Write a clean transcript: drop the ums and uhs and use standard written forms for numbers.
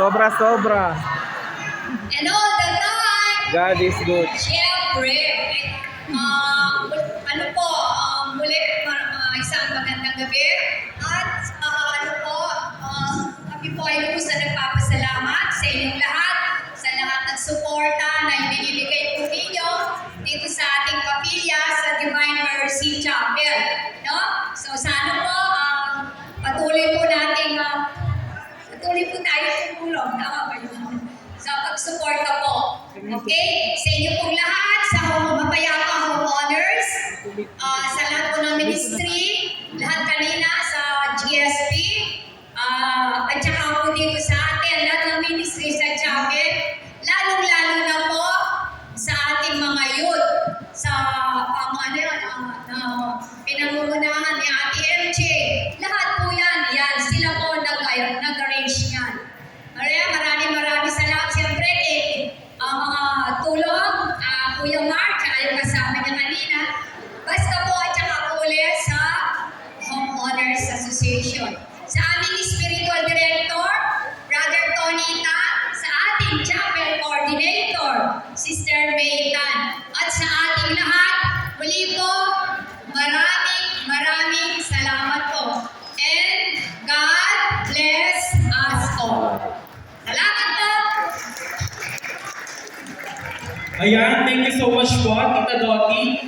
Sobra-sobra. And all the time, God is good. siyempre, ano po, muli, isang magandang gabi. At ano po, kami po ay lubos na nagpapasalamat sa inyong lahat, sa lahat ng suporta na ibinibigay po ninyo dito sa ating kapilya sa Divine Mercy Chapel. No? So sana po, patuloy po tayo tumulong. Tama ba yun? Sa pagsuporta po. Okay? Sa inyo pong lahat, sa mapayapa homeowners, sa lahat po ng ministry, lahat kanina sa GSP, at saka po dito sa atin, lahat ng ministry sa chapel, lalong-lalo na po sa ating mga youth, sa pinangungunahan ni Ate MJ. Lahat po yan, sila po nag-arrange yan. Maraming salamat. Siyempre, mga tulong, Kuya Mark, yung kasama niya kanina. Basta po at saka po ulit sa Homeowners Association. Sa aming spiritual director, Brother Tony Tan, sa ating chapel coordinator, Sister May Tan, at sa ating lahat, muli po, maraming salamat po. And God bless us all. Salamat po! Ayan, thank you so much po, Tita Dottie.